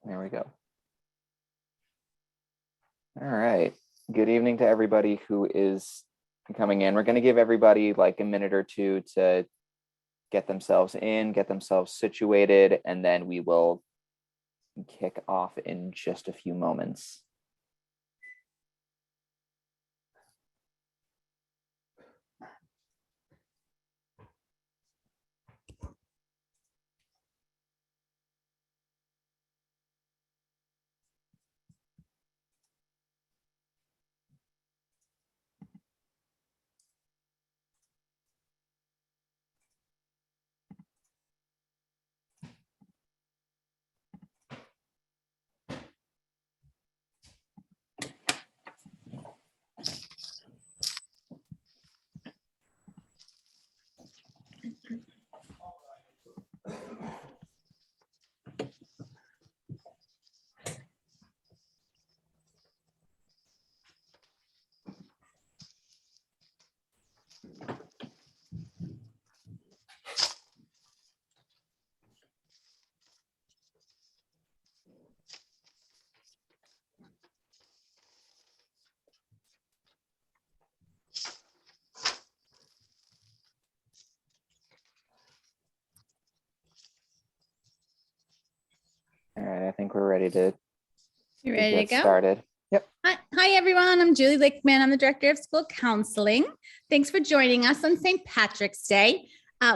There we go. All right. Good evening to everybody who is coming in. We're going to give everybody like a minute or two to get themselves in, get themselves situated, and then we will kick off in just a few moments. All right, I think we're ready to get started. Yep. Hi, everyone. I'm Julie Lickman. I'm the Director of School Counseling. Thanks for joining us on St. Patrick's Day.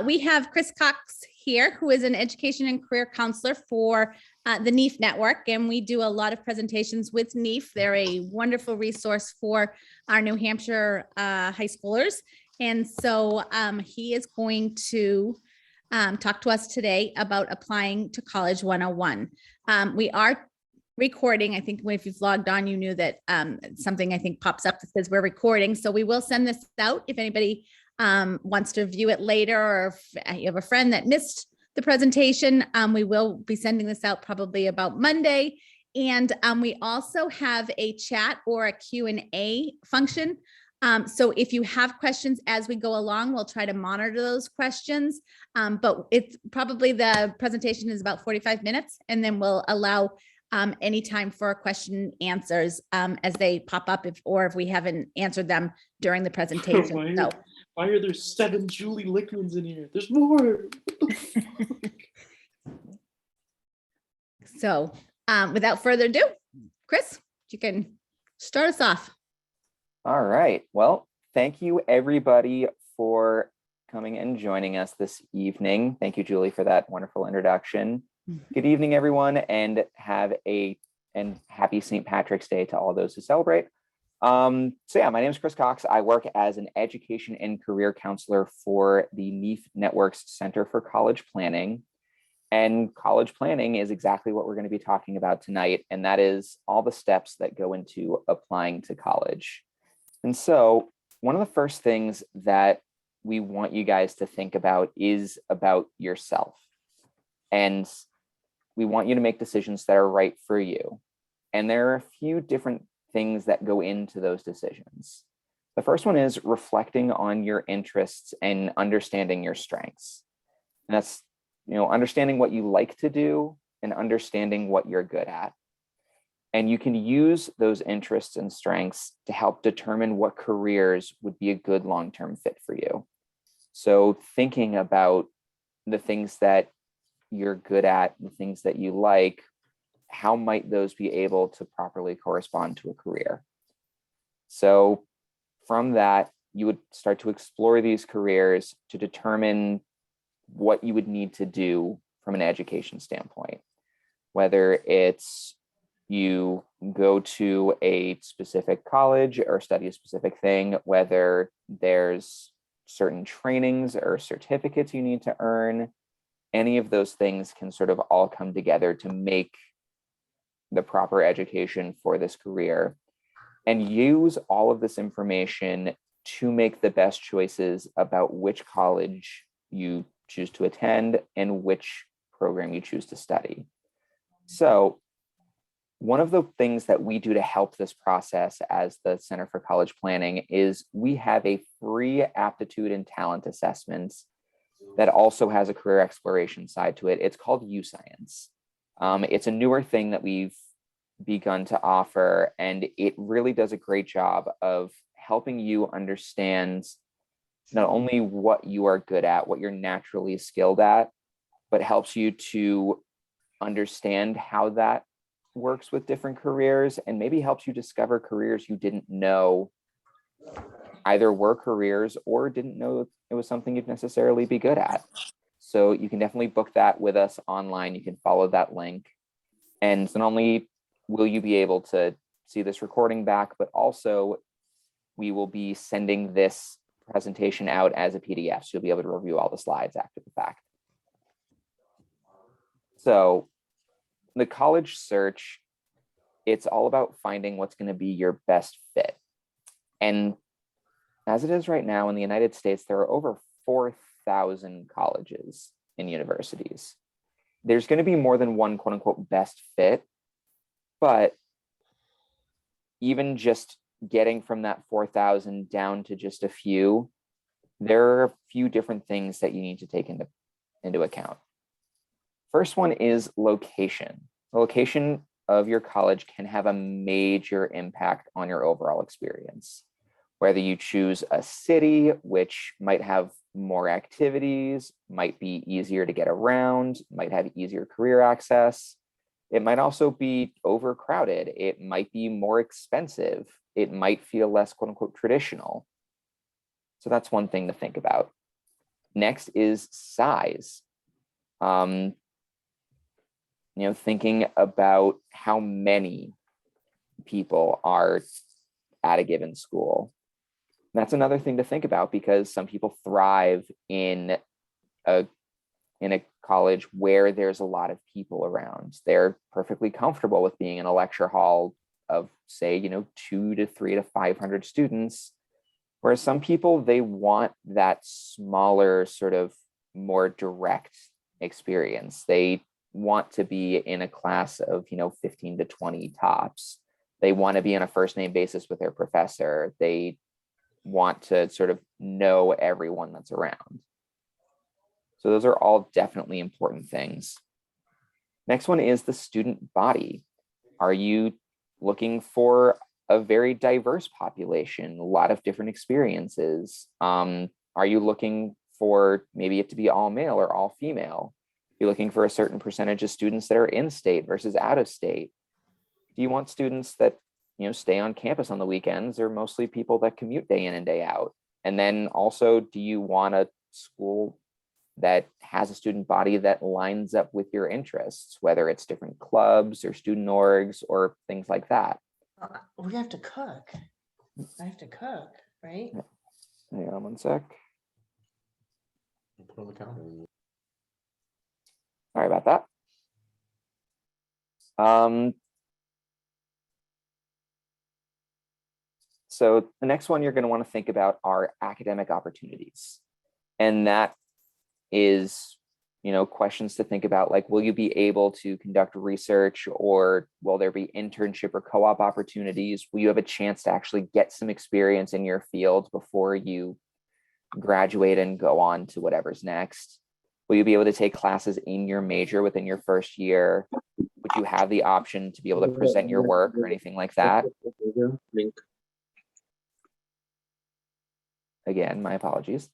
We have Chris Cox here, who is an education and career counselor for the NHEAF network, and we do a lot of presentations with NHEAF. They're a wonderful resource for our New Hampshire high schoolers. And so he is going to talk to us today about applying to College 101. We are recording. I think if you've logged on, you knew that something I think pops up that says we're recording. So we will send this out if anybody wants to view it later, or if you have a friend that missed the presentation, we will be sending this out probably about Monday. And we also have a chat or a Q&A function. So if you have questions as we go along, we'll try to monitor those questions. But it's probably the presentation is about 45 minutes, and then we'll allow any time for question answers as they pop up if we haven't answered them during the presentation. Why are there 7 Julie Lickmans in here? There's more. So without further ado, Chris, you can start us off. All right. Well, thank you everybody for coming and joining us this evening. Thank you, Julie, for that wonderful introduction. Good evening, everyone, and happy St. Patrick's Day to all those who celebrate. So yeah, my name is Chris Cox. I work as an education and career counselor for the NHEAF Network's Center for College Planning. And college planning is exactly what we're going to be talking about tonight, and that is all the steps that go into applying to college. And so one of the first things that we want you guys to think about is about yourself. And we want you to make decisions that are right for you. And there are a few different things that go into those decisions. The first one is reflecting on your interests and understanding your strengths. And that's, understanding what you like to do and understanding what you're good at. And you can use those interests and strengths to help determine what careers would be a good long-term fit for you. So thinking about the things that you're good at, the things that you like, how might those be able to properly correspond to a career? So from that, you would start to explore these careers to determine what you would need to do from an education standpoint, whether it's you go to a specific college or study a specific thing, whether there's certain trainings or certificates you need to earn. Any of those things can sort of all come together to make the proper education for this career, and use all of this information to make the best choices about which college you choose to attend and which program you choose to study. So one of the things that we do to help this process as the Center for College Planning is we have a free aptitude and talent assessment that also has a career exploration side to it. It's called U-Science. It's a newer thing that we've begun to offer, and it really does a great job of helping you understand not only what you are good at, what you're naturally skilled at, but helps you to understand how that works with different careers, and maybe helps you discover careers you didn't know either were careers or didn't know it was something you'd necessarily be good at. So you can definitely book that with us online. You can follow that link. And not only will you be able to see this recording back, but also we will be sending this presentation out as a PDF. So you'll be able to review all the slides after the fact. So the college search, it's all about finding what's going to be your best fit. And as it is right now in the United States, there are over 4,000 colleges and universities. There's going to be more than one quote unquote best fit, but even just getting from that 4,000 down to just a few, there are a few different things that you need to take into account. First one is location. The location of your college can have a major impact on your overall experience. Whether you choose a city, which might have more activities, might be easier to get around, might have easier career access. It might also be overcrowded. It might be more expensive. It might feel less quote unquote traditional. So that's one thing to think about. Next is size. Thinking about how many people are at a given school. That's another thing to think about, because some people thrive in a college where there's a lot of people around. They're perfectly comfortable with being in a lecture hall of, say, 200 to 300 to 500 students, whereas some people, they want that smaller, sort of more direct experience. They want to be in a class of 15 to 20 tops. They want to be on a first name basis with their professor. They want to sort of know everyone that's around. So those are all definitely important things. Next one is the student body. Are you looking for a very diverse population, a lot of different experiences? Are you looking for maybe it to be all male or all female? You're looking for a certain percentage of students that are in state versus out of state. Do you want students that stay on campus on the weekends, or mostly people that commute day in and day out? And then also, do you want a school that has a student body that lines up with your interests, whether it's different clubs or student orgs or things like that? We have to cook. I have to cook, right? Hang on one sec. Put on the calendar. Sorry about that. So the next one you're going to want to think about are academic opportunities. And that is, questions to think about, like, will you be able to conduct research, or will there be internship or co-op opportunities? Will you have a chance to actually get some experience in your field before you graduate and go on to whatever's next? Will you be able to take classes in your major within your first year? Would you have the option to be able to present your work or anything like that? Again, my apologies.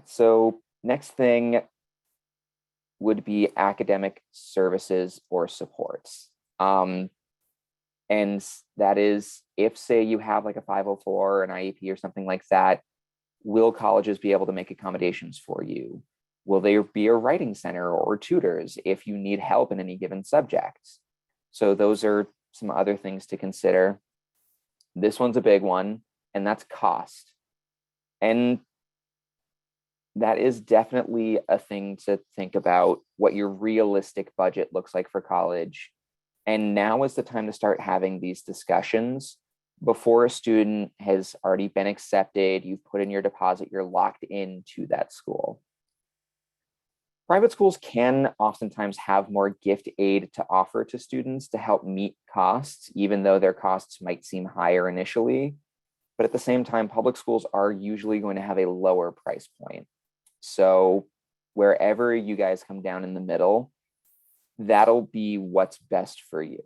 So next thing would be academic services or supports. And that is, if, say, you have like a 504 or an IEP or something like that, will colleges be able to make accommodations for you? Will there be a writing center or tutors if you need help in any given subject? So those are some other things to consider. This one's a big one, and that's cost. And that is definitely a thing to think about, what your realistic budget looks like for college. And now is the time to start having these discussions before a student has already been accepted, you've put in your deposit, you're locked into that school. Private schools can oftentimes have more gift aid to offer to students to help meet costs, even though their costs might seem higher initially. But at the same time, public schools are usually going to have a lower price point. So wherever you guys come down in the middle, that'll be what's best for you.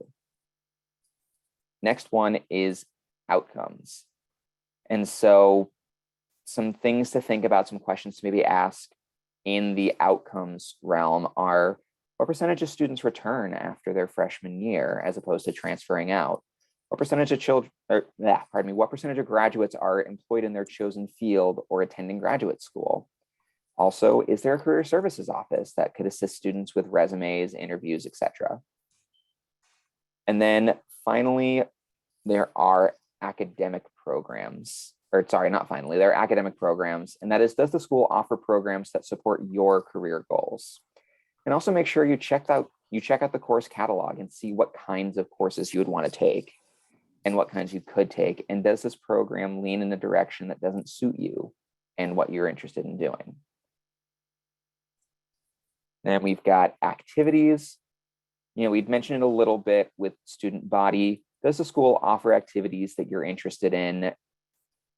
Next one is outcomes. And so some things to think about, some questions to maybe ask in the outcomes realm are, what percentage of students return after their freshman year as opposed to transferring out? What percentage of what percentage of graduates are employed in their chosen field or attending graduate school? Also, is there a career services office that could assist students with resumes, interviews, etc.? And then finally, there are academic programs, or sorry, not finally, there are academic programs, and that is, does the school offer programs that support your career goals? And also make sure you check out the course catalog and see what kinds of courses you would want to take and what kinds you could take. And does this program lean in a direction that doesn't suit you and what you're interested in doing? Then we've got activities. We'd mentioned it a little bit with student body. Does the school offer activities that you're interested in?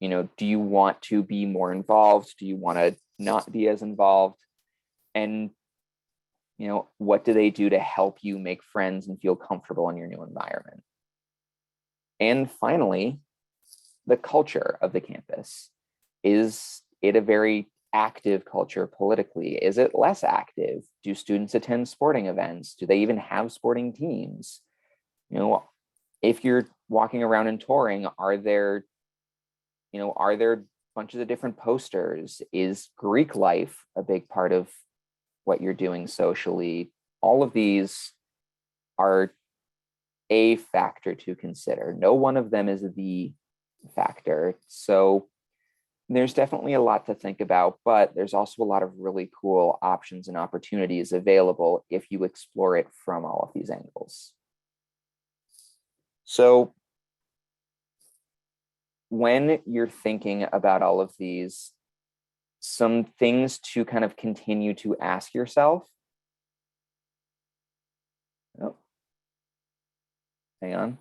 Do you want to be more involved? Do you want to not be as involved? And, what do they do to help you make friends and feel comfortable in your new environment? And finally, the culture of the campus. Is it a very active culture politically? Is it less active? Do students attend sporting events? Do they even have sporting teams? If you're walking around and touring, are there bunches of different posters? Is Greek life a big part of what you're doing socially? All of these are a factor to consider. No one of them is the factor. So there's definitely a lot to think about, but there's also a lot of really cool options and opportunities available if you explore it from all of these angles. So when you're thinking about all of these, some things to kind of continue to ask yourself. Oh, hang on.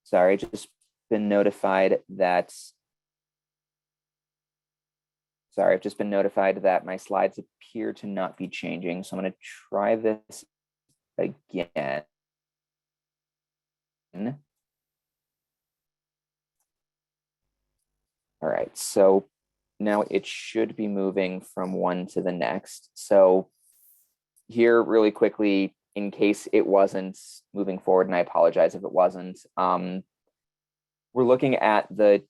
Sorry, just been notified that. Sorry, I've just been notified that my slides appear to not be changing. So I'm going to try this again. All right, so now it should be moving from one to the next. So here really quickly, in case it wasn't moving forward, and I apologize if it wasn't, we're looking at the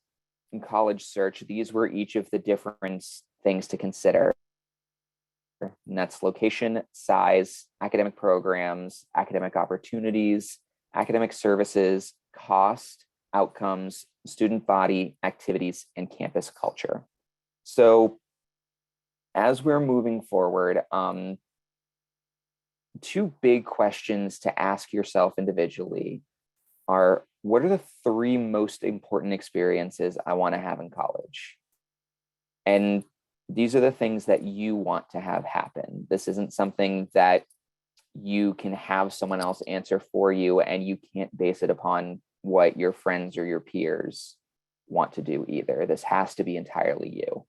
college search. These were each of the different things to consider. And that's location, size, academic programs, academic opportunities, academic services, cost, outcomes, student body, activities, and campus culture. So as we're moving forward, two big questions to ask yourself individually are, what are the three most important experiences I want to have in college? And these are the things that you want to have happen. This isn't something that you can have someone else answer for you, and you can't base it upon what your friends or your peers want to do either. This has to be entirely you.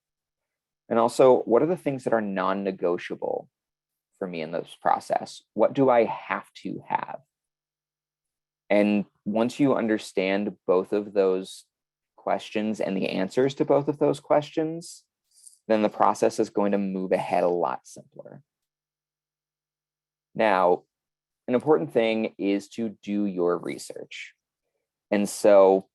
And also, what are the things that are non-negotiable for me in this process? What do I have to have? And once you understand both of those questions and the answers to both of those questions, then the process is going to move ahead a lot simpler. Now, an important thing is to do your research. And so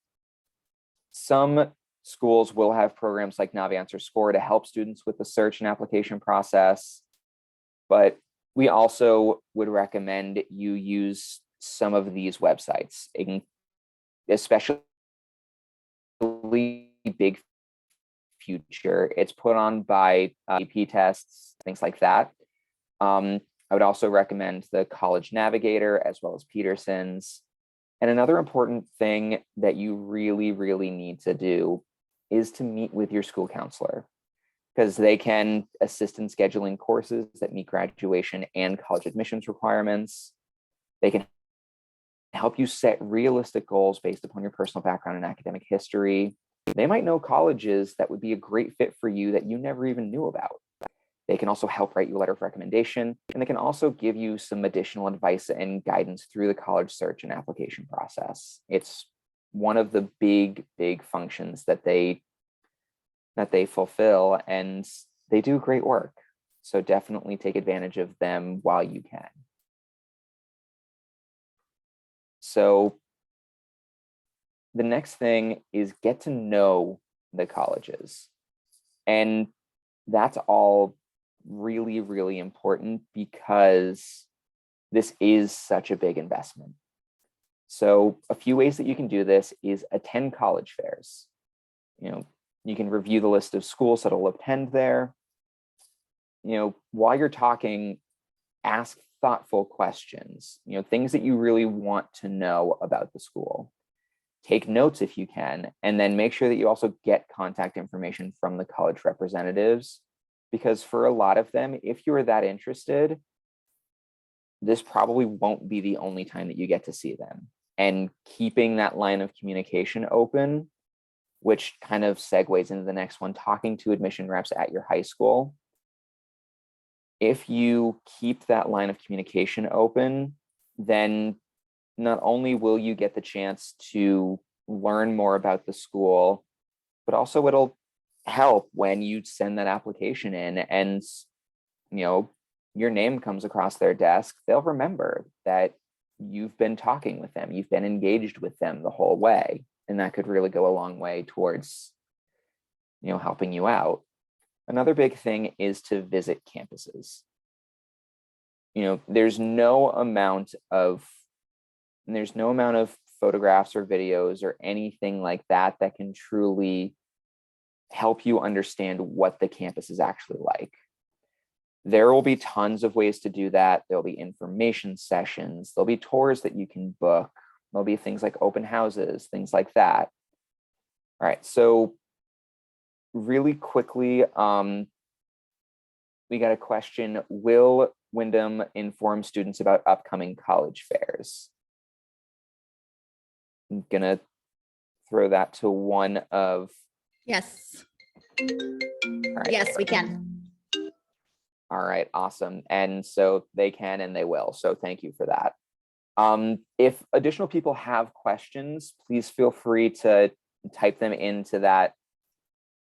some schools will have programs like Naviance or Score to help students with the search and application process. But we also would recommend you use some of these websites, especially Big Future. It's put on by AP tests, things like that. I would also recommend the College Navigator as well as Peterson's. And another important thing that you really, really need to do is to meet with your school counselor, because they can assist in scheduling courses that meet graduation and college admissions requirements. They can help you set realistic goals based upon your personal background and academic history. They might know colleges that would be a great fit for you that you never even knew about. They can also help write you a letter of recommendation, and they can also give you some additional advice and guidance through the college search and application process. It's one of the big functions that they fulfill, and they do great work. So definitely take advantage of them while you can. So the next thing is get to know the colleges. And that's all really important because this is such a big investment. So a few ways that you can do this is attend college fairs. You can review the list of schools that will attend there. While you're talking, ask thoughtful questions, things that you really want to know about the school. Take notes if you can, and then make sure that you also get contact information from the college representatives, because for a lot of them, if you are that interested, this probably won't be the only time that you get to see them. And keeping that line of communication open, which kind of segues into the next one, talking to admission reps at your high school. If you keep that line of communication open, then not only will you get the chance to learn more about the school, but also it'll help when you send that application in and your name comes across their desk. They'll remember that you've been talking with them, you've been engaged with them the whole way, and that could really go a long way towards helping you out. Another big thing is to visit campuses. There's no amount of photographs or videos or anything like that that can truly help you understand what the campus is actually like. There will be tons of ways to do that. There'll be information sessions. There'll be tours that you can book. There'll be things like open houses, things like that. All right, so really quickly, we got a question: will Wyndham inform students about upcoming college fairs? I'm gonna throw that to one of. Yes. Right. Yes, we can. All right, awesome. And so they can and they will. So thank you for that. If additional people have questions, please feel free to type them into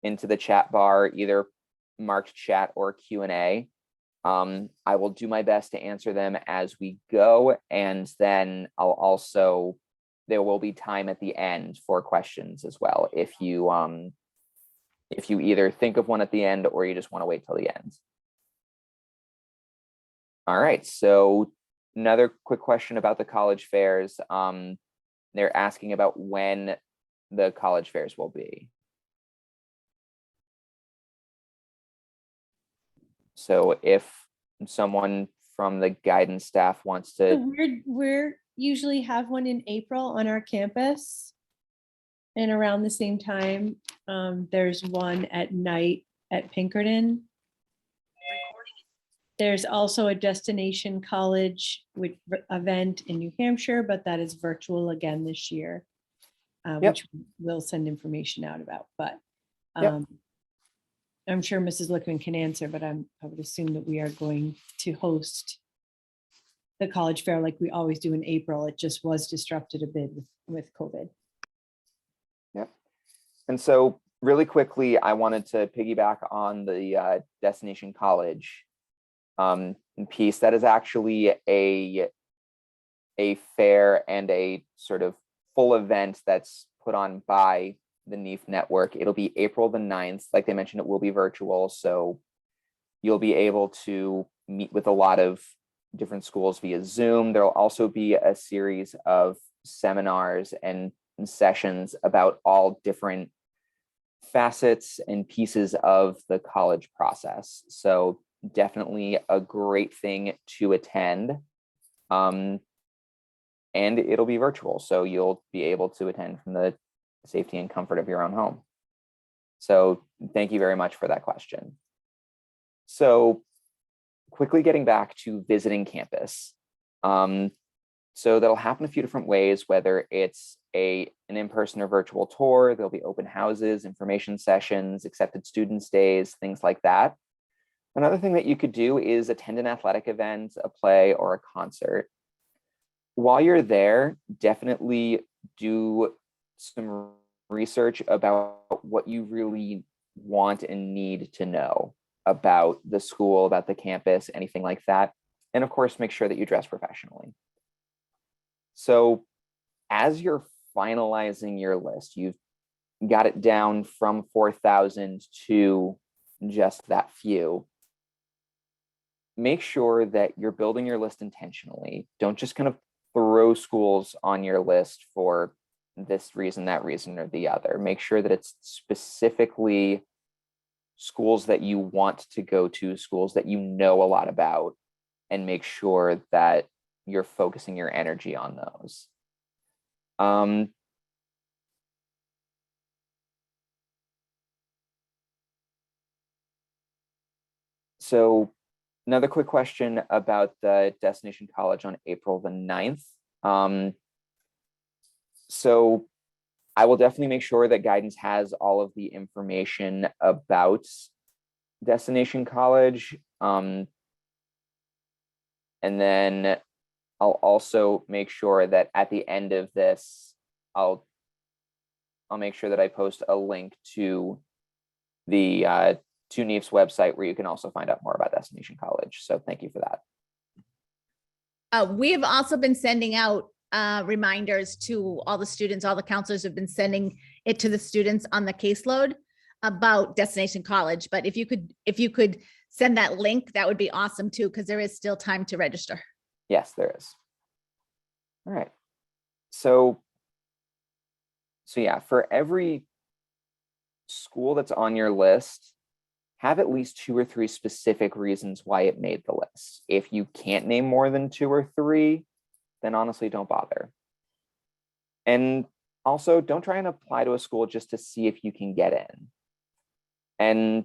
the chat bar, either marked chat or Q&A. I will do my best to answer them as we go, and then there will be time at the end for questions as well, if you either think of one at the end or you just want to wait till the end. All right, so another quick question about the college fairs. They're asking about when the college fairs will be. So if someone from the guidance staff wants to. We're usually have one in April on our campus. And around the same time, there's one at night at Pinkerton. There's also a destination college event in New Hampshire, but that is virtual again this year, which we'll send information out about. But I'm sure Mrs. Lickman can answer, but I would assume that we are going to host the college fair like we always do in April. It just was disrupted a bit with COVID. Yep. And so really quickly, I wanted to piggyback on the destination college piece. That is actually a fair and a sort of full event that's put on by the NHEAF network. It'll be April the 9th. Like they mentioned, it will be virtual. So you'll be able to meet with a lot of different schools via Zoom. There'll also be a series of seminars and sessions about all different facets and pieces of the college process. So definitely a great thing to attend. And it'll be virtual, so you'll be able to attend from the safety and comfort of your own home. So thank you very much for that question. So quickly getting back to visiting campus. So that'll happen a few different ways, whether it's an in-person or virtual tour. There'll be open houses, information sessions, accepted students days, things like that. Another thing that you could do is attend an athletic event, a play, or a concert. While you're there, definitely do some research about what you really want and need to know about the school, about the campus, anything like that. And of course, make sure that you dress professionally. So as you're finalizing your list, you've got it down from 4,000 to just that few. Make sure that you're building your list intentionally. Don't just kind of throw schools on your list for this reason, that reason, or the other. Make sure that it's specifically schools that you want to go to, schools that you know a lot about, and make sure that you're focusing your energy on those. So another quick question about the destination college on April the 9th. So I will definitely make sure that guidance has all of the information about destination college. And then I'll also make sure that at the end of this, I'll make sure that I post a link to the to NHHEAF's website where you can also find out more about destination college. So thank you for that. We have also been sending out reminders to all the students. All the counselors have been sending it to the students on the caseload about destination college. But if you could send that link, that would be awesome too, because there is still time to register. Yes, there is. All right. So yeah, for every school that's on your list, have at least 2 or 3 specific reasons why it made the list. If you can't name more than 2 or 3, then honestly, don't bother. And also, don't try and apply to a school just to see if you can get in. And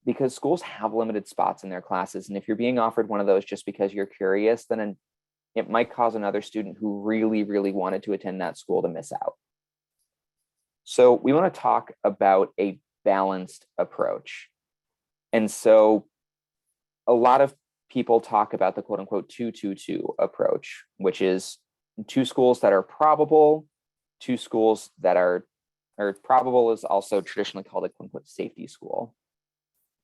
because schools have limited spots in their classes, and if you're being offered one of those just because you're curious, then it might cause another student who really, really wanted to attend that school to miss out. So we want to talk about a balanced approach. And so a lot of people talk about the quote unquote 2-2-2 approach, which is 2 schools that are probable, 2 schools that are, or probable is also traditionally called a quote unquote safety school.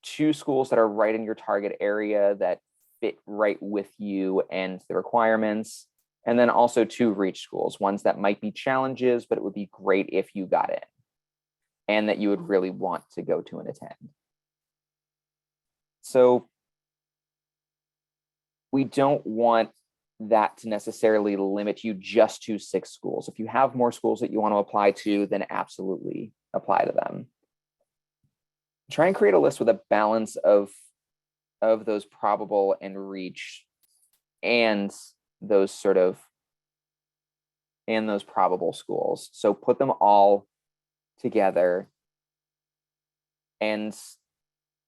2 schools that are right in your target area that fit right with you and the requirements. And then also 2 reach schools, ones that might be challenges, but it would be great if you got in and that you would really want to go to and attend. So we don't want that to necessarily limit you just to 6 schools. If you have more schools that you want to apply to, then absolutely apply to them. Try and create a list with a balance of those probable and reach and those probable schools. So put them all together and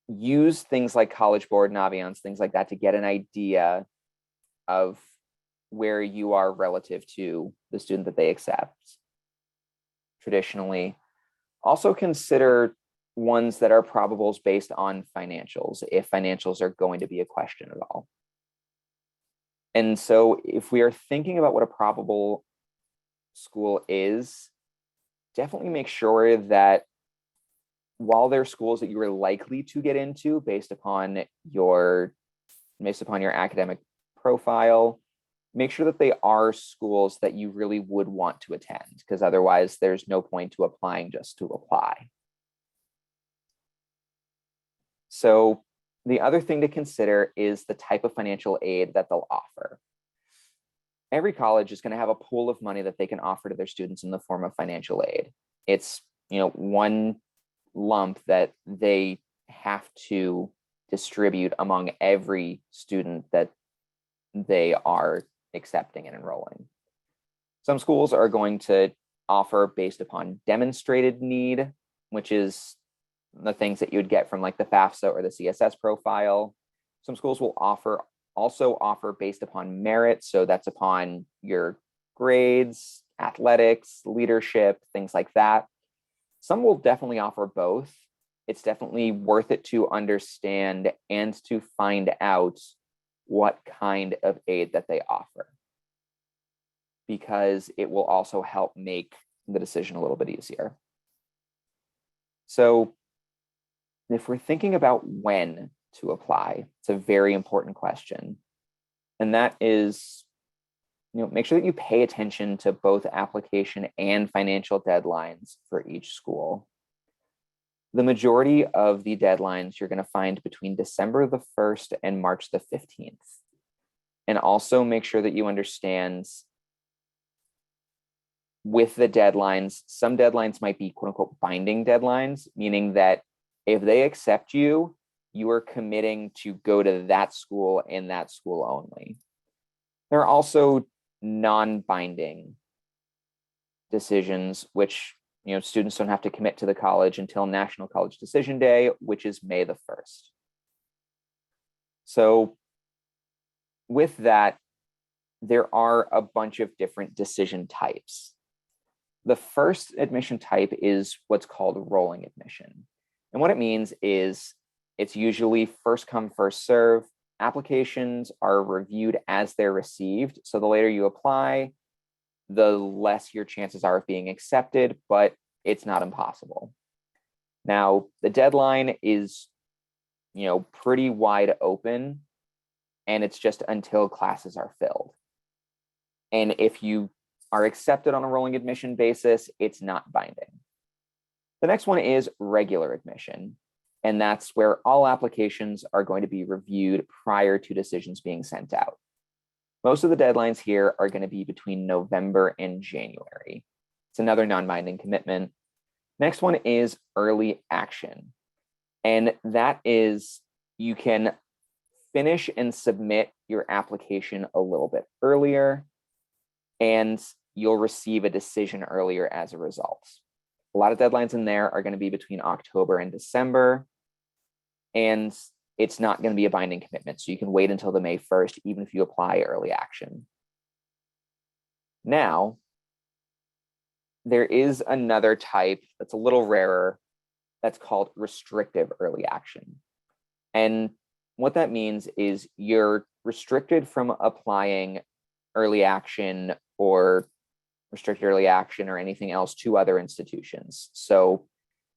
use things like College Board, Naviance, things like that to get an idea of where you are relative to the student that they accept traditionally. Also consider ones that are probables based on financials, if financials are going to be a question at all. And so if we are thinking about what a probable school is, definitely make sure that while there are schools that you are likely to get into based upon your academic profile, make sure that they are schools that you really would want to attend, because otherwise there's no point to applying just to apply. So the other thing to consider is the type of financial aid that they'll offer. Every college is going to have a pool of money that they can offer to their students in the form of financial aid. It's, one lump that they have to distribute among every student that they are accepting and enrolling. Some schools are going to offer based upon demonstrated need, which is the things that you would get from like the FAFSA or the CSS profile. Some schools will offer also offer based upon merit. So that's upon your grades, athletics, leadership, things like that. Some will definitely offer both. It's definitely worth it to understand and to find out what kind of aid that they offer, because it will also help make the decision a little bit easier. So if we're thinking about when to apply, it's a very important question. And that is, make sure that you pay attention to both application and financial deadlines for each school. The majority of the deadlines you're going to find between December the 1st and March the 15th. And also make sure that you understand with the deadlines, some deadlines might be quote unquote binding deadlines, meaning that if they accept you, you are committing to go to that school and that school only. There are also non-binding decisions, which students don't have to commit to the college until National College Decision Day, which is May the 1st. So with that, there are a bunch of different decision types. The first admission type is what's called rolling admission. And what it means is it's usually first come, first serve. Applications are reviewed as they're received. So the later you apply, the less your chances are of being accepted, but it's not impossible. Now, the deadline is, pretty wide open, and it's just until classes are filled. And if you are accepted on a rolling admission basis, it's not binding. The next one is regular admission. And that's where all applications are going to be reviewed prior to decisions being sent out. Most of the deadlines here are going to be between November and January. It's another non-binding commitment. Next one is early action. And that is, you can finish and submit your application a little bit earlier, and you'll receive a decision earlier as a result. A lot of deadlines in there are going to be between October and December, and it's not going to be a binding commitment. So you can wait until the May 1st, even if you apply early action. Now, there is another type that's a little rarer that's called restrictive early action. And what that means is you're restricted from applying early action or restricted early action or anything else to other institutions. So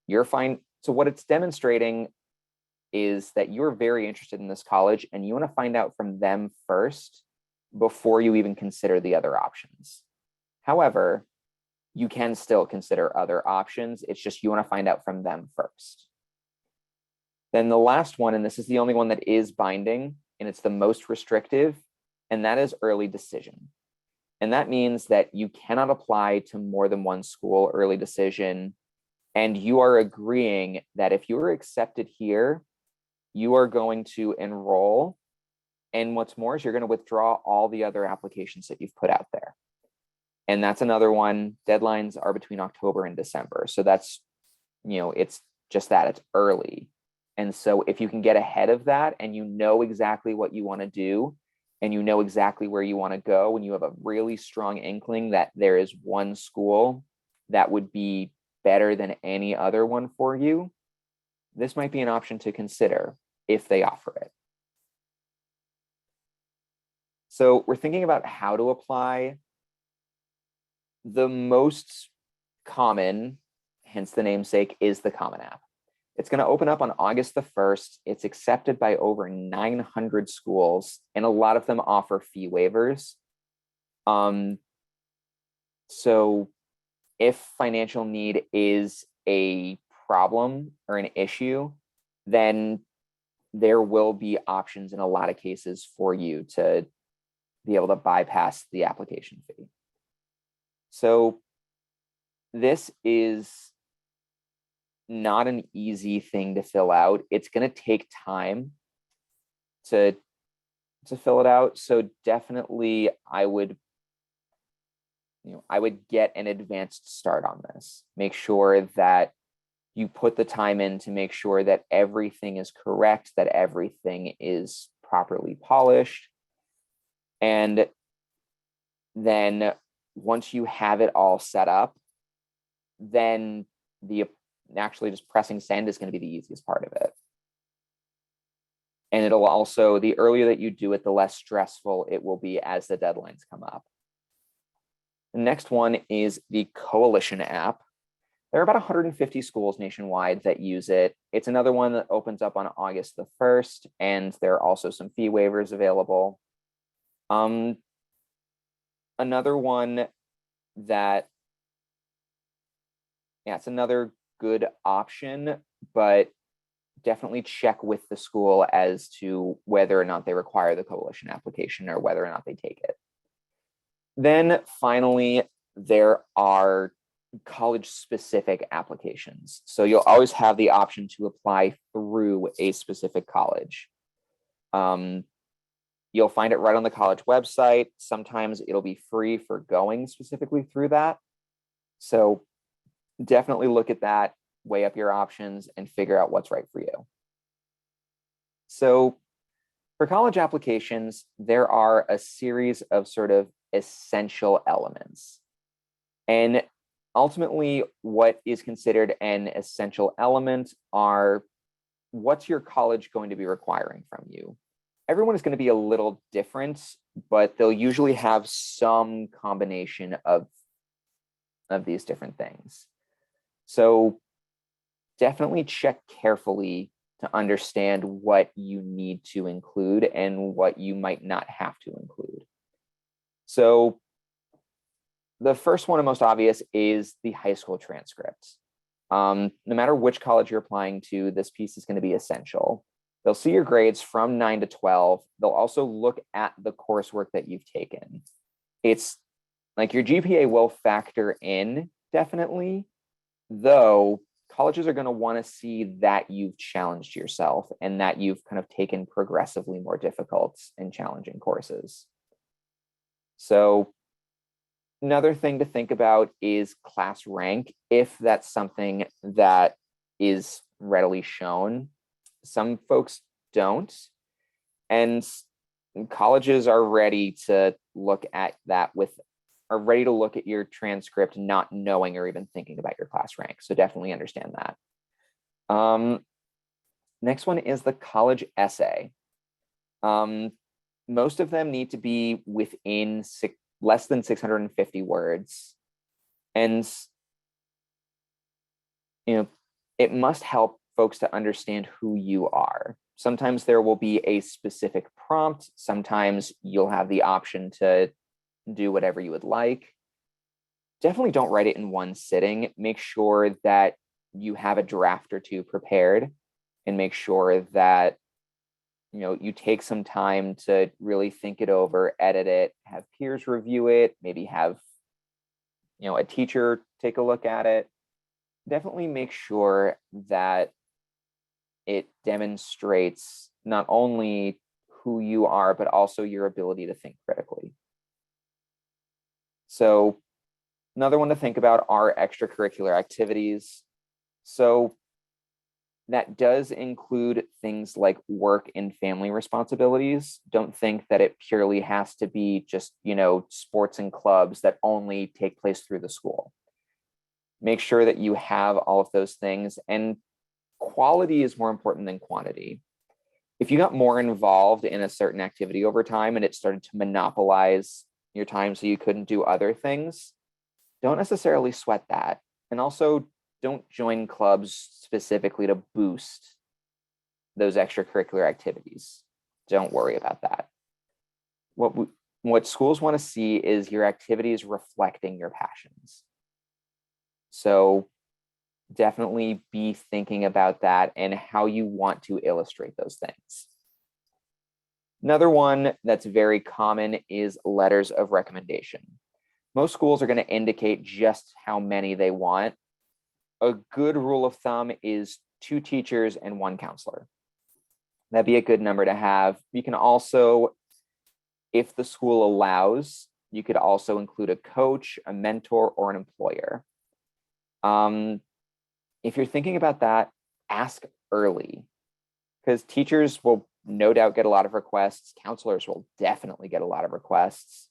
you're fine. So what it's demonstrating is that you're very interested in this college and you want to find out from them first before you even consider the other options. However, you can still consider other options. It's just you want to find out from them first. Then the last one, and this is the only one that is binding, and it's the most restrictive, and that is early decision. And that means that you cannot apply to more than one school early decision, and you are agreeing that if you are accepted here, you are going to enroll, and what's more is you're going to withdraw all the other applications that you've put out there. And that's another one. Deadlines are between October and December. So that's, it's just that, it's early. And so if you can get ahead of that and you know exactly what you want to do and you know exactly where you want to go, and you have a really strong inkling that there is one school that would be better than any other one for you, this might be an option to consider if they offer it. So we're thinking about how to apply. The most common, hence the namesake, is the Common App. It's going to open up on August the 1st. It's accepted by over 900 schools, and a lot of them offer fee waivers. So if financial need is a problem or an issue, then there will be options in a lot of cases for you to be able to bypass the application fee. So this is not an easy thing to fill out. It's going to take time to fill it out. So definitely I would get an advanced start on this. Make sure that you put the time in to make sure that everything is correct, that everything is properly polished. And then once you have it all set up, then actually just pressing send is going to be the easiest part of it. And it'll also, the earlier that you do it, the less stressful it will be as the deadlines come up. The next one is the Coalition app. There are about 150 schools nationwide that use it. It's another one that opens up on August the 1st, and there are also some fee waivers available. Another one that, yeah, it's another good option, but definitely check with the school as to whether or not they require the Coalition application or whether or not they take it. Then finally, there are college-specific applications. So you'll always have the option to apply through a specific college. You'll find it right on the college website. Sometimes it'll be free for going specifically through that. So definitely look at that, weigh up your options, and figure out what's right for you. So for college applications, there are a series of sort of essential elements. And ultimately, what is considered an essential element are what's your college going to be requiring from you? Everyone is going to be a little different, but they'll usually have some combination of these different things. So definitely check carefully to understand what you need to include and what you might not have to include. So the first one and most obvious is the high school transcript. No matter which college you're applying to, this piece is going to be essential. They'll see your grades from 9 to 12. They'll also look at the coursework that you've taken. It's like your GPA will factor in, definitely, though colleges are going to want to see that you've challenged yourself and that you've kind of taken progressively more difficult and challenging courses. So another thing to think about is class rank, if that's something that is readily shown. Some folks don't, and colleges are ready to look at that are ready to look at your transcript not knowing or even thinking about your class rank. So definitely understand that. Next one is the college essay. Most of them need to be within less than 650 words. And it must help folks to understand who you are. Sometimes there will be a specific prompt. Sometimes you'll have the option to do whatever you would like. Definitely don't write it in one sitting. Make sure that you have a draft or two prepared, and make sure that you take some time to really think it over, edit it, have peers review it, maybe have a teacher take a look at it. Definitely make sure that it demonstrates not only who you are, but also your ability to think critically. So another one to think about are extracurricular activities. So that does include things like work and family responsibilities. Don't think that it purely has to be just, sports and clubs that only take place through the school. Make sure that you have all of those things, and quality is more important than quantity. If you got more involved in a certain activity over time and it started to monopolize your time so you couldn't do other things, don't necessarily sweat that. And also don't join clubs specifically to boost those extracurricular activities. Don't worry about that. What schools want to see is your activities reflecting your passions. So definitely be thinking about that and how you want to illustrate those things. Another one that's very common is letters of recommendation. Most schools are going to indicate just how many they want. A good rule of thumb is 2 teachers and 1 counselor. That'd be a good number to have. You can also, if the school allows, you could also include a coach, a mentor, or an employer. If you're thinking about that, ask early, because teachers will no doubt get a lot of requests. Counselors will definitely get a lot of requests.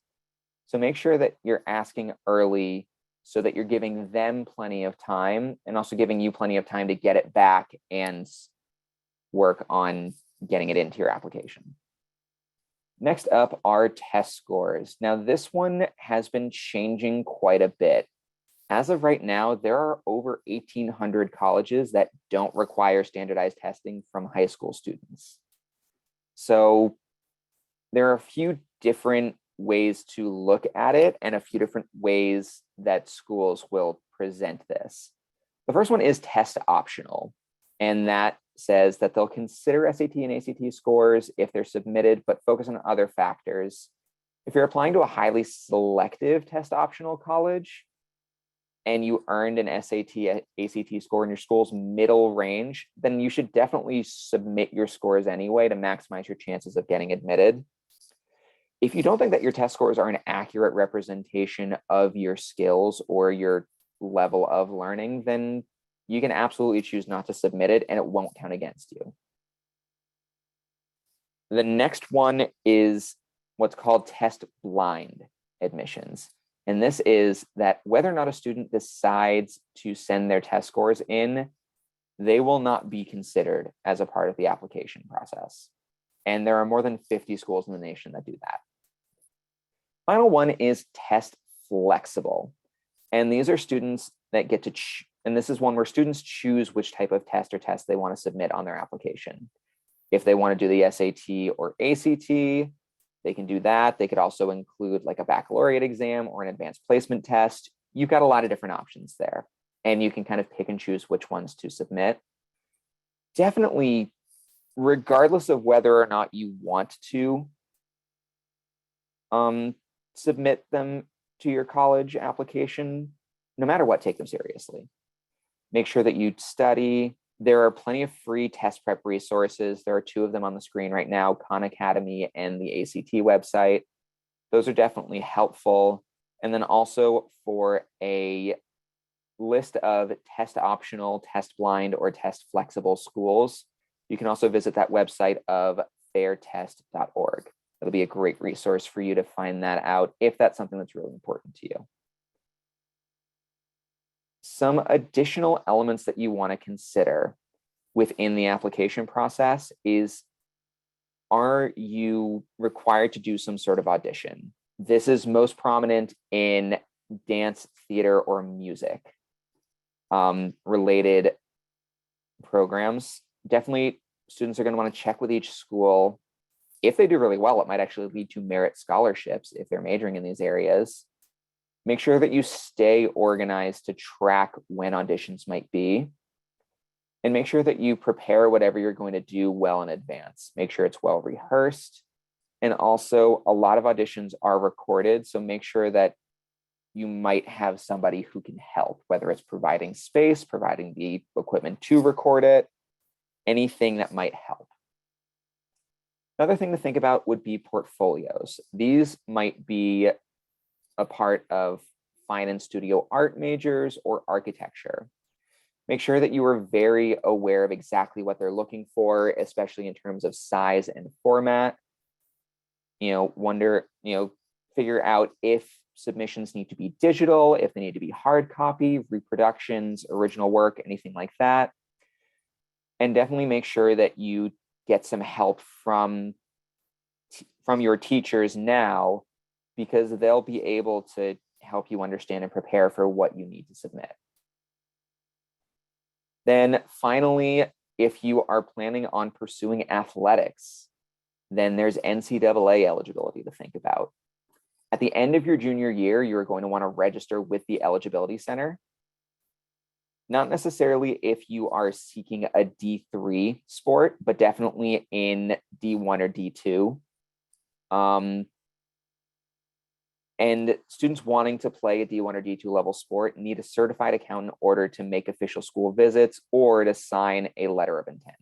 So make sure that you're asking early so that you're giving them plenty of time and also giving you plenty of time to get it back and work on getting it into your application. Next up are test scores. Now, this one has been changing quite a bit. As of right now, there are over 1,800 colleges that don't require standardized testing from high school students. So there are a few different ways to look at it and a few different ways that schools will present this. The first one is test optional, and that says that they'll consider SAT and ACT scores if they're submitted, but focus on other factors. If you're applying to a highly selective test optional college and you earned an SAT, ACT score in your school's middle range, then you should definitely submit your scores anyway to maximize your chances of getting admitted. If you don't think that your test scores are an accurate representation of your skills or your level of learning, then you can absolutely choose not to submit it and it won't count against you. The next one is what's called test blind admissions. And this is that whether or not a student decides to send their test scores in, they will not be considered as a part of the application process. And there are more than 50 schools in the nation that do that. Final one is test flexible. And these are students that get to, and this is one where students choose which type of test or test they want to submit on their application. If they want to do the SAT or ACT, they can do that. They could also include like a baccalaureate exam or an advanced placement test. You've got a lot of different options there, and you can kind of pick and choose which ones to submit. Definitely, regardless of whether or not you want to submit them to your college application, no matter what, take them seriously. Make sure that you study. There are plenty of free test prep resources. There are two of them on the screen right now, Khan Academy and the ACT website. Those are definitely helpful. And then also for a list of test optional, test blind, or test flexible schools, you can also visit that website of fairtest.org. It'll be a great resource for you to find that out if that's something that's really important to you. Some additional elements that you want to consider within the application process is, are you required to do some sort of audition? This is most prominent in dance, theater, or music related programs. Definitely students are going to want to check with each school. If they do really well, it might actually lead to merit scholarships if they're majoring in these areas. Make sure that you stay organized to track when auditions might be. And make sure that you prepare whatever you're going to do well in advance. Make sure it's well rehearsed. And also, a lot of auditions are recorded, so make sure that you might have somebody who can help, whether it's providing space, providing the equipment to record it, anything that might help. Another thing to think about would be portfolios. These might be a part of fine and studio art majors or architecture. Make sure that you are very aware of exactly what they're looking for, especially in terms of size and format. Figure out if submissions need to be digital, if they need to be hard copy, reproductions, original work, anything like that. And definitely make sure that you get some help from your teachers now, because they'll be able to help you understand and prepare for what you need to submit. Then finally, if you are planning on pursuing athletics, then there's NCAA eligibility to think about. At the end of your junior year, you're going to want to register with the Eligibility Center. Not necessarily if you are seeking a D3 sport, but definitely in D1 or D2. And students wanting to play a D1 or D2 level sport need a certified accountant in order to make official school visits or to sign a letter of intent.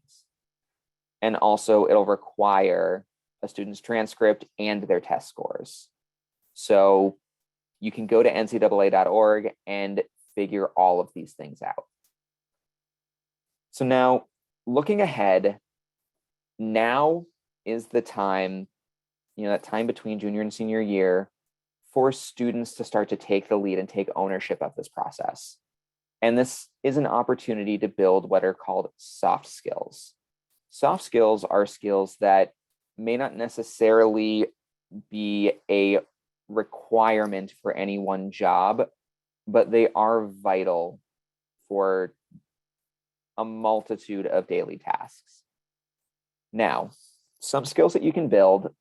And also it'll require a student's transcript and their test scores. So you can go to ncaa.org and figure all of these things out. So now, looking ahead, now is the time, that time between junior and senior year, for students to start to take the lead and take ownership of this process. And this is an opportunity to build what are called soft skills. Soft skills are skills that may not necessarily be a requirement for any one job, but they are vital for a multitude of daily tasks. Now, some skills that you can build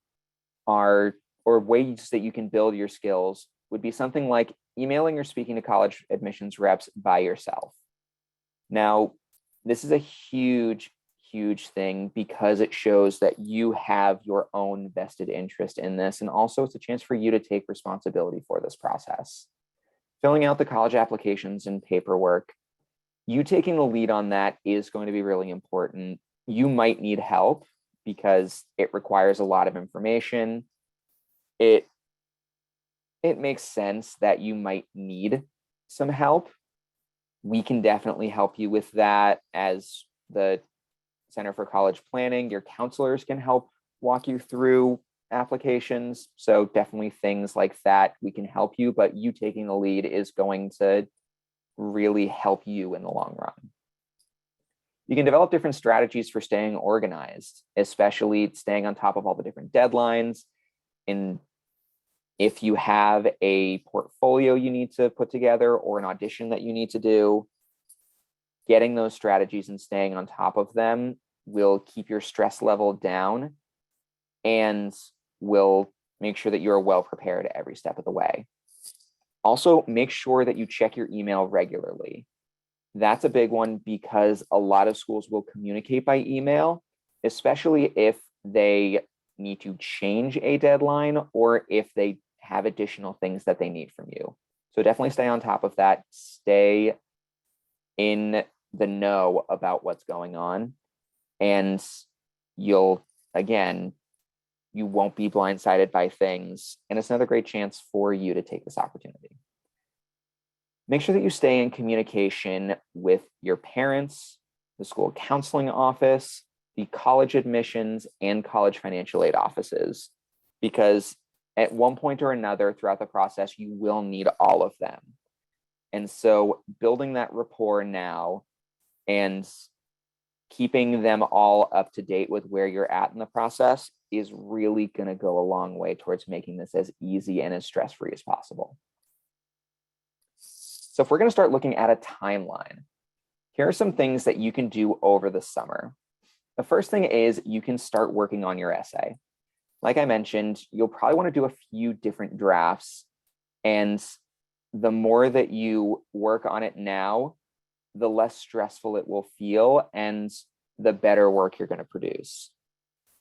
or ways that you can build your skills would be something like emailing or speaking to college admissions reps by yourself. Now, this is a huge thing because it shows that you have your own vested interest in this. And also it's a chance for you to take responsibility for this process. Filling out the college applications and paperwork, you taking the lead on that is going to be really important. You might need help because it requires a lot of information. It makes sense that you might need some help. We can definitely help you with that as the Center for College Planning. Your counselors can help walk you through applications. So definitely things like that, we can help you, but you taking the lead is going to really help you in the long run. You can develop different strategies for staying organized, especially staying on top of all the different deadlines. And if you have a portfolio you need to put together or an audition that you need to do, getting those strategies and staying on top of them will keep your stress level down and will make sure that you're well prepared every step of the way. Also, make sure that you check your email regularly. That's a big one because a lot of schools will communicate by email, especially if they need to change a deadline or if they have additional things that they need from you. So definitely stay on top of that. Stay in the know about what's going on. And you won't be blindsided by things. And it's another great chance for you to take this opportunity. Make sure that you stay in communication with your parents, the school counseling office, the college admissions, and college financial aid offices, because at one point or another throughout the process, you will need all of them. And so building that rapport now and keeping them all up to date with where you're at in the process is really going to go a long way towards making this as easy and as stress-free as possible. So if we're going to start looking at a timeline, here are some things that you can do over the summer. The first thing is you can start working on your essay. Like I mentioned, you'll probably want to do a few different drafts, and the more that you work on it now, the less stressful it will feel and the better work you're going to produce.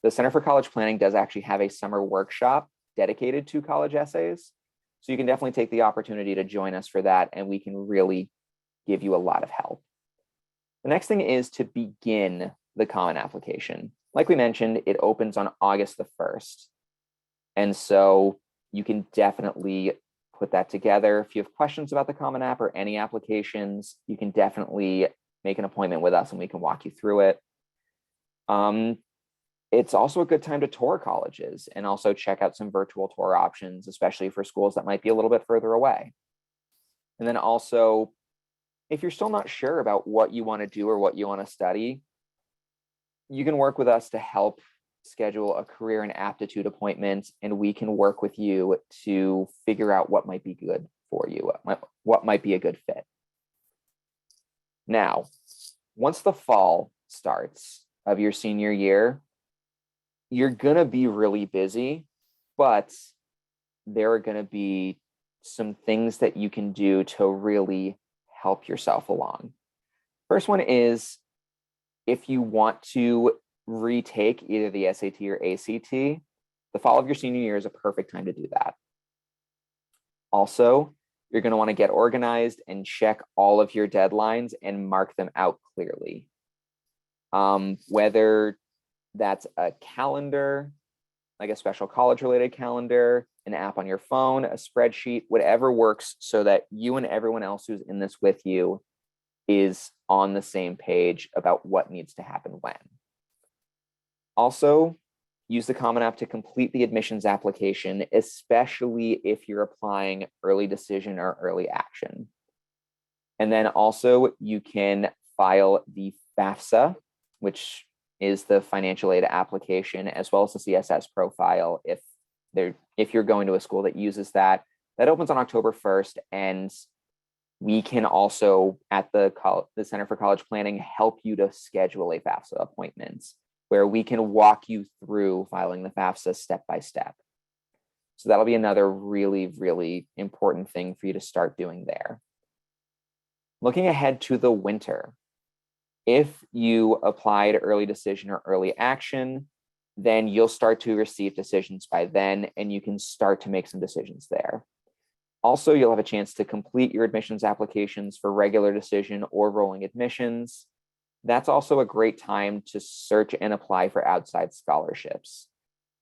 The Center for College Planning does actually have a summer workshop dedicated to college essays. So you can definitely take the opportunity to join us for that, and we can really give you a lot of help. The next thing is to begin the Common Application. Like we mentioned, it opens on August the 1st. And so you can definitely put that together. If you have questions about the Common App or any applications, you can definitely make an appointment with us and we can walk you through it. It's also a good time to tour colleges and also check out some virtual tour options, especially for schools that might be a little bit further away. And then also, if you're still not sure about what you want to do or what you want to study, you can work with us to help schedule a career and aptitude appointment, and we can work with you to figure out what might be good for you, what might be a good fit. Now, once the fall starts of your senior year, you're going to be really busy, but there are going to be some things that you can do to really help yourself along. First one is if you want to retake either the SAT or ACT, the fall of your senior year is a perfect time to do that. Also, you're going to want to get organized and check all of your deadlines and mark them out clearly. Whether that's a calendar, like a special college-related calendar, an app on your phone, a spreadsheet, whatever works so that you and everyone else who's in this with you is on the same page about what needs to happen when. Also, use the Common App to complete the admissions application, especially if you're applying early decision or early action. And then also you can file the FAFSA, which is the financial aid application, as well as the CSS profile if you're going to a school that uses that. That opens on October 1st, and we can also, at the Center for College Planning, help you to schedule a FAFSA appointment where we can walk you through filing the FAFSA step by step. So that'll be another really, really important thing for you to start doing there. Looking ahead to the winter, if you applied early decision or early action, then you'll start to receive decisions by then, and you can start to make some decisions there. Also, you'll have a chance to complete your admissions applications for regular decision or rolling admissions. That's also a great time to search and apply for outside scholarships.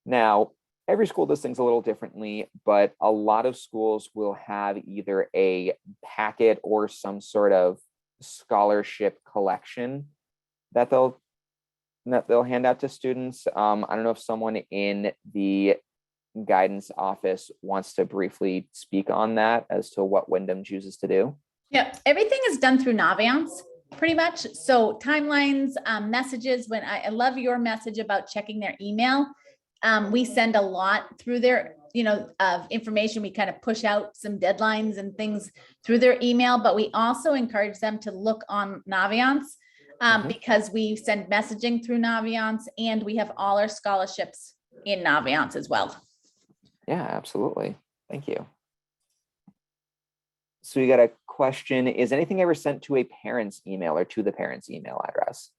Now, every school does things a little differently, but a lot of schools will have either a packet or some sort of scholarship collection that they'll hand out to students. I don't know if someone in the guidance office wants to briefly speak on that as to what Wyndham chooses to do. Yeah, everything is done through Naviance pretty much. So timelines, messages, when I love your message about checking their email. We send a lot through their, of information. We kind of push out some deadlines and things through their email, but we also encourage them to look on Naviance because we send messaging through Naviance, and we have all our scholarships in Naviance as well. Yeah, absolutely. Thank you. So we got a question. Is anything ever sent to a parent's email or to the parent's email address?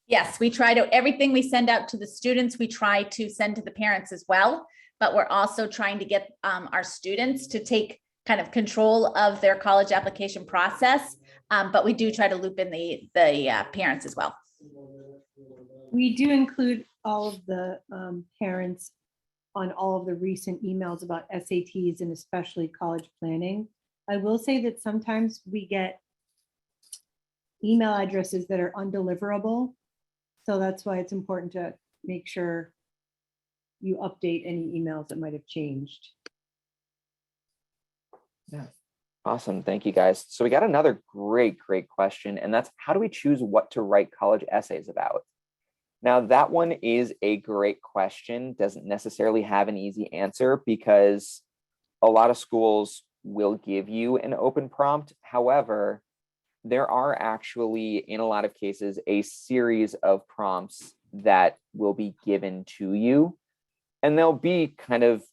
Yes, we try to, everything we send out to the students, we try to send to the parents as well, but we're also trying to get our students to take kind of control of their college application process. But we do try to loop in the parents as well. We do include all of the parents on all of the recent emails about SATs and especially college planning. I will say that sometimes we get email addresses that are undeliverable. So that's why it's important to make sure you update any emails that might have changed. Yeah. Awesome. Thank you, guys. So we got another great question, and that's how do we choose what to write college essays about? Now, that one is a great question, doesn't necessarily have an easy answer because a lot of schools will give you an open prompt. However, there are actually, in a lot of cases, a series of prompts that will be given to you. And there'll be kind of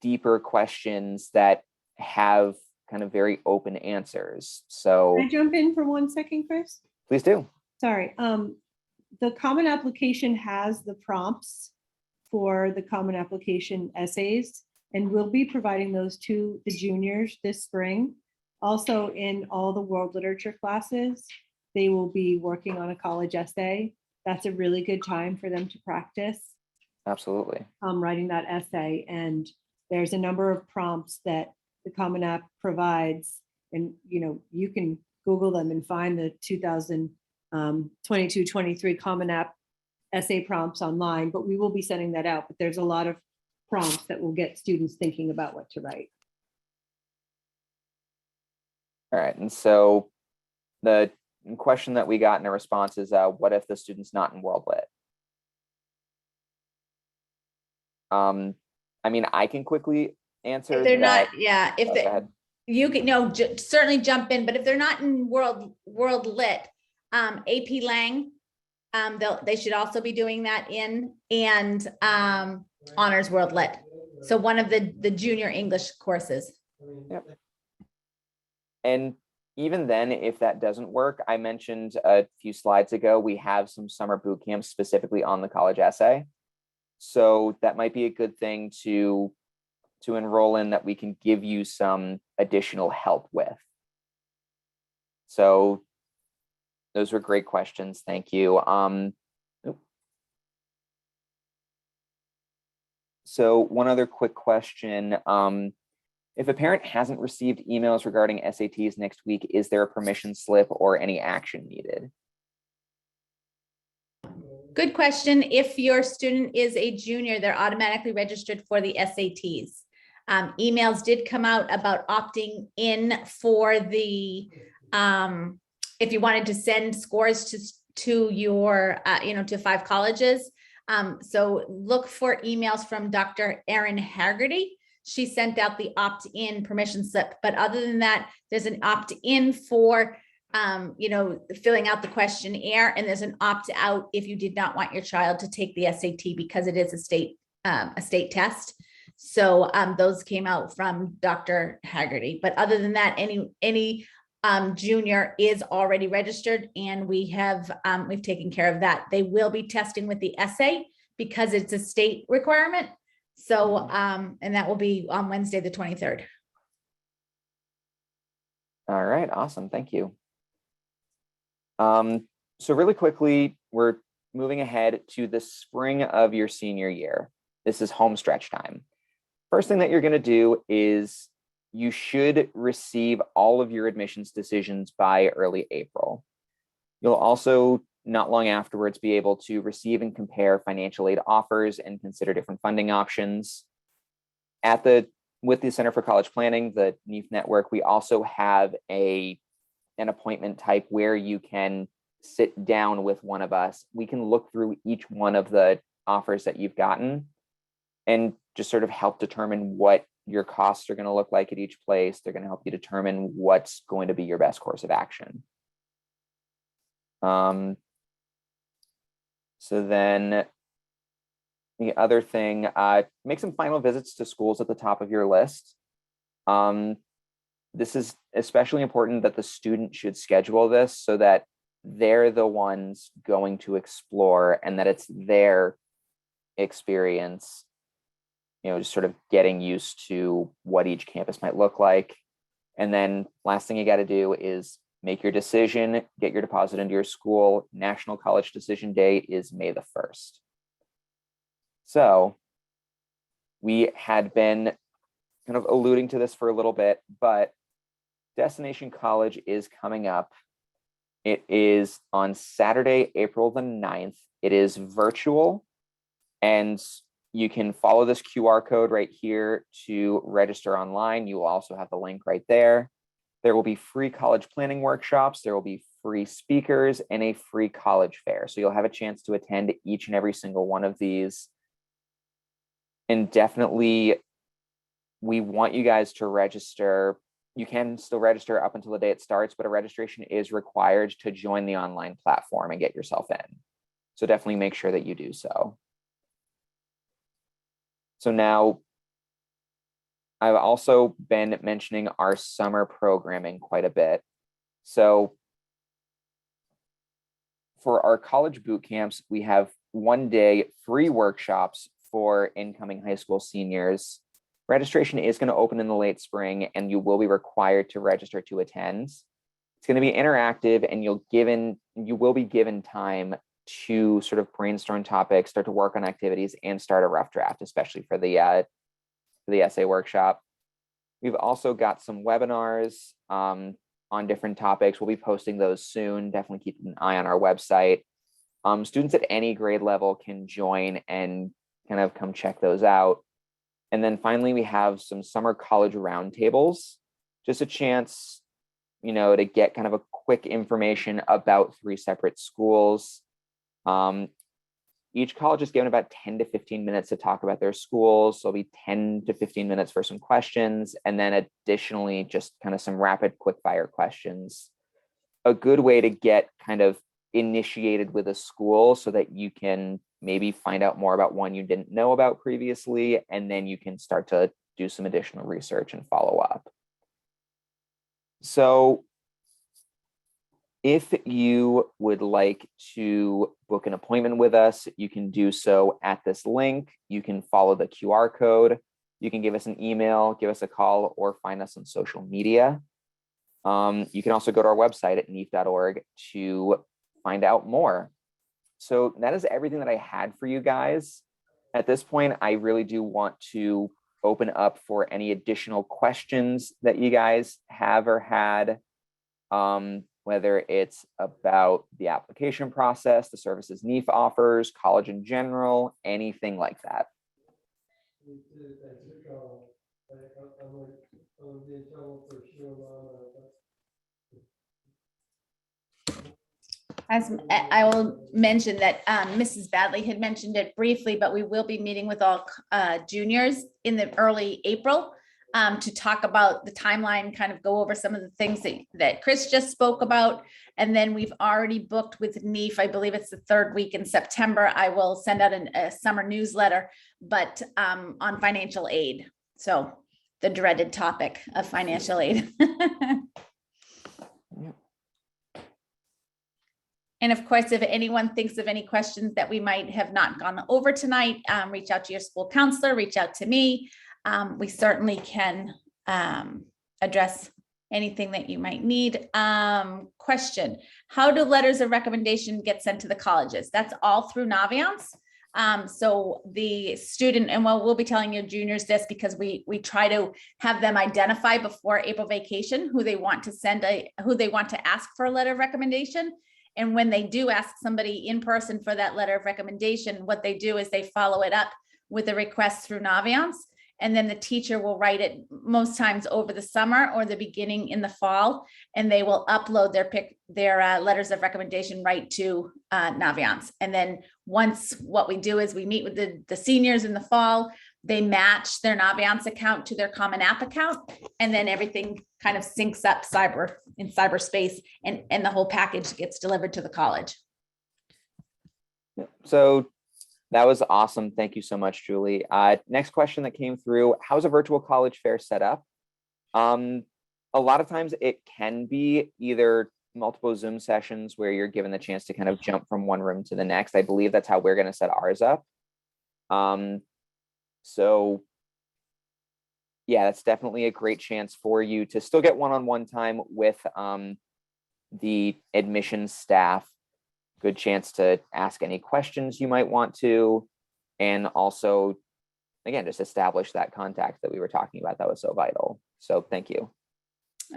deeper questions that have kind of very open answers. So Can I jump in for 1 second, Chris? please do. Sorry. The Common Application has the prompts for the Common Application essays, and we'll be providing those to the juniors this spring. Also, in all the world literature classes, they will be working on a college essay. That's a really good time for them to practice Absolutely. writing that essay. And there's a number of prompts that the Common App provides. And you can Google them and find the 2022-23 Common App essay prompts online, but we will be sending that out. But there's a lot of prompts that will get students thinking about what to write. All right. And so the question that we got in a response is, what if the student's not in World Lit? I mean, I can quickly answer. If they're that. not, yeah, if Go they, ahead. you can, certainly jump in, but if they're not in World Lit, AP Lang, they should also be doing that in, and Honors World Lit. So one of the junior English courses. Yep. And even then, if that doesn't work, I mentioned a few slides ago, we have some summer boot camps specifically on the college essay. So that might be a good thing to enroll in that we can give you some additional help with. So those were great questions. Thank you. So one other quick question. If a parent hasn't received emails regarding SATs next week, is there a permission slip or any action needed? Good question. If your student is a junior, they're automatically registered for the SATs. Emails did come out about opting in for the, if you wanted to send scores to your, to 5 colleges. So look for emails from Dr. Erin Haggerty. She sent out the opt-in permission slip, but other than that, there's an opt-in for filling out the questionnaire, and there's an opt-out if you did not want your child to take the SAT because it is a state test. So those came out from Dr. Haggerty. But other than that, any junior is already registered, and we've taken care of that. They will be testing with the essay because it's a state requirement. So and that will be on Wednesday, the 23rd. All right, awesome. Thank you. So really quickly, we're moving ahead to the spring of your senior year. This is home stretch time. First thing that you're going to do is you should receive all of your admissions decisions by early April. You'll also, not long afterwards, be able to receive and compare financial aid offers and consider different funding options. With the Center for College Planning, the NHHEAF network, we also have an appointment type where you can sit down with one of us. We can look through each one of the offers that you've gotten and just sort of help determine what your costs are going to look like at each place. They're going to help you determine what's going to be your best course of action. So then the other thing, make some final visits to schools at the top of your list. This is especially important that the student should schedule this so that they're the ones going to explore and that it's their experience, just sort of getting used to what each campus might look like. And then last thing you got to do is make your decision, get your deposit into your school. National College Decision Day is May the 1st. So we had been kind of alluding to this for a little bit, but Destination College is coming up. It is on Saturday, April the 9th. It is virtual, and you can follow this QR code right here to register online. You will also have the link right there. There will be free college planning workshops. There will be free speakers and a free college fair. So you'll have a chance to attend each and every single one of these. And definitely, we want you guys to register. You can still register up until the day it starts, but a registration is required to join the online platform and get yourself in. So definitely make sure that you do so. So now, I've also been mentioning our summer programming quite a bit. So for our college boot camps, we have 1-day free workshops for incoming high school seniors. Registration is going to open in the late spring, and you will be required to register to attend. It's going to be interactive, and you will be given time to sort of brainstorm topics, start to work on activities, and start a rough draft, especially for the essay workshop. We've also got some webinars on different topics. We'll be posting those soon. Definitely keep an eye on our website. Students at any grade level can join and kind of come check those out. And then finally, we have some summer college roundtables, just a chance, to get kind of a quick information about 3 separate schools. Each college is given about 10 to 15 minutes to talk about their schools. So it'll be 10 to 15 minutes for some questions. And then additionally, just kind of some rapid quick fire questions. A good way to get kind of initiated with a school so that you can maybe find out more about one you didn't know about previously, and then you can start to do some additional research and follow up. So if you would like to book an appointment with us, you can do so at this link. You can follow the QR code. You can give us an email, give us a call, or find us on social media. You can also go to our website at NHHEAF.org to find out more. So that is everything that I had for you guys. At this point, I really do want to open up for any additional questions that you guys have or had. whether it's about the application process, the services NHEAF offers, college in general, anything like that. As I will mention that Mrs. Badley had mentioned it briefly, but we will be meeting with all juniors in the early April to talk about the timeline, kind of go over some of the things that Chris just spoke about. And then we've already booked with NHEAF. I believe it's the third week in September. I will send out a summer newsletter, but on financial aid. So the dreaded topic of financial aid. And of course, if anyone thinks of any questions that we might have not gone over tonight, reach out to your school counselor, reach out to me. We certainly can address anything that you might need. Question, how do letters of recommendation get sent to the colleges? That's all through Naviance. So the student, and we'll be telling your juniors this because we try to have them identify before April vacation who they want to send who they want to ask for a letter of recommendation. And when they do ask somebody in person for that letter of recommendation, what they do is they follow it up with a request through Naviance. And then the teacher will write it most times over the summer or the beginning in the fall, and they will upload their letters of recommendation right to Naviance. And then once what we do is we meet with the seniors in the fall, they match their Naviance account to their Common App account, and then everything kind of syncs up in cyberspace, and the whole package gets delivered to the college. So that was awesome. Thank you so much, Julie. Next question that came through, how's a virtual college fair set up? A lot of times it can be either multiple Zoom sessions where you're given the chance to kind of jump from one room to the next. I believe that's how we're going to set ours up. So yeah, that's definitely a great chance for you to still get one-on-one time with the admissions staff. Good chance to ask any questions you might want to, and also, again, just establish that contact that we were talking about. That was so vital. So thank you.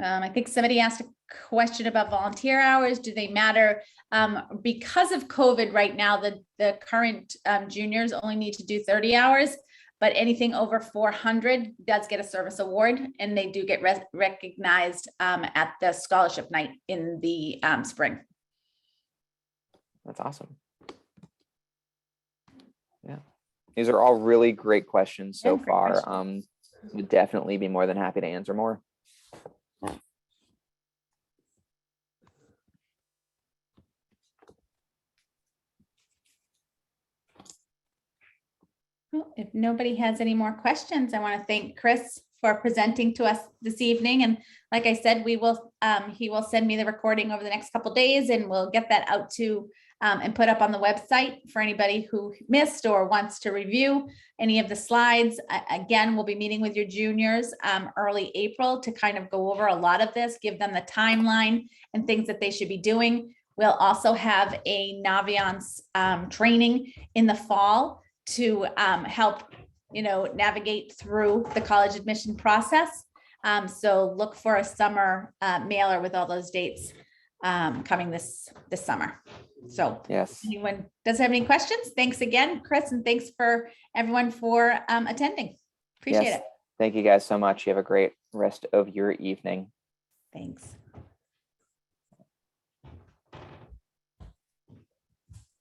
I think somebody asked a question about volunteer hours. Do they matter? Because of COVID right now, the current juniors only need to do 30 hours, but anything over 400 does get a service award, and they do get recognized at the scholarship night in the spring. That's awesome. Yeah, these are all really great questions so far. Would definitely be more than happy to answer more. Well, if nobody has any more questions, I want to thank Chris for presenting to us this evening. And like I said, he will send me the recording over the next couple of days, and we'll get that out to and put up on the website for anybody who missed or wants to review any of the slides. Again, we'll be meeting with your juniors early April to kind of go over a lot of this, give them the timeline and things that they should be doing. We'll also have a Naviance training in the fall to help navigate through the college admission process. So look for a summer mailer with all those dates coming this summer. So yes, anyone does have any questions? Thanks again, Chris, and thanks for everyone for attending. Appreciate it. Thank you guys so much. You have a great rest of your evening. Thanks.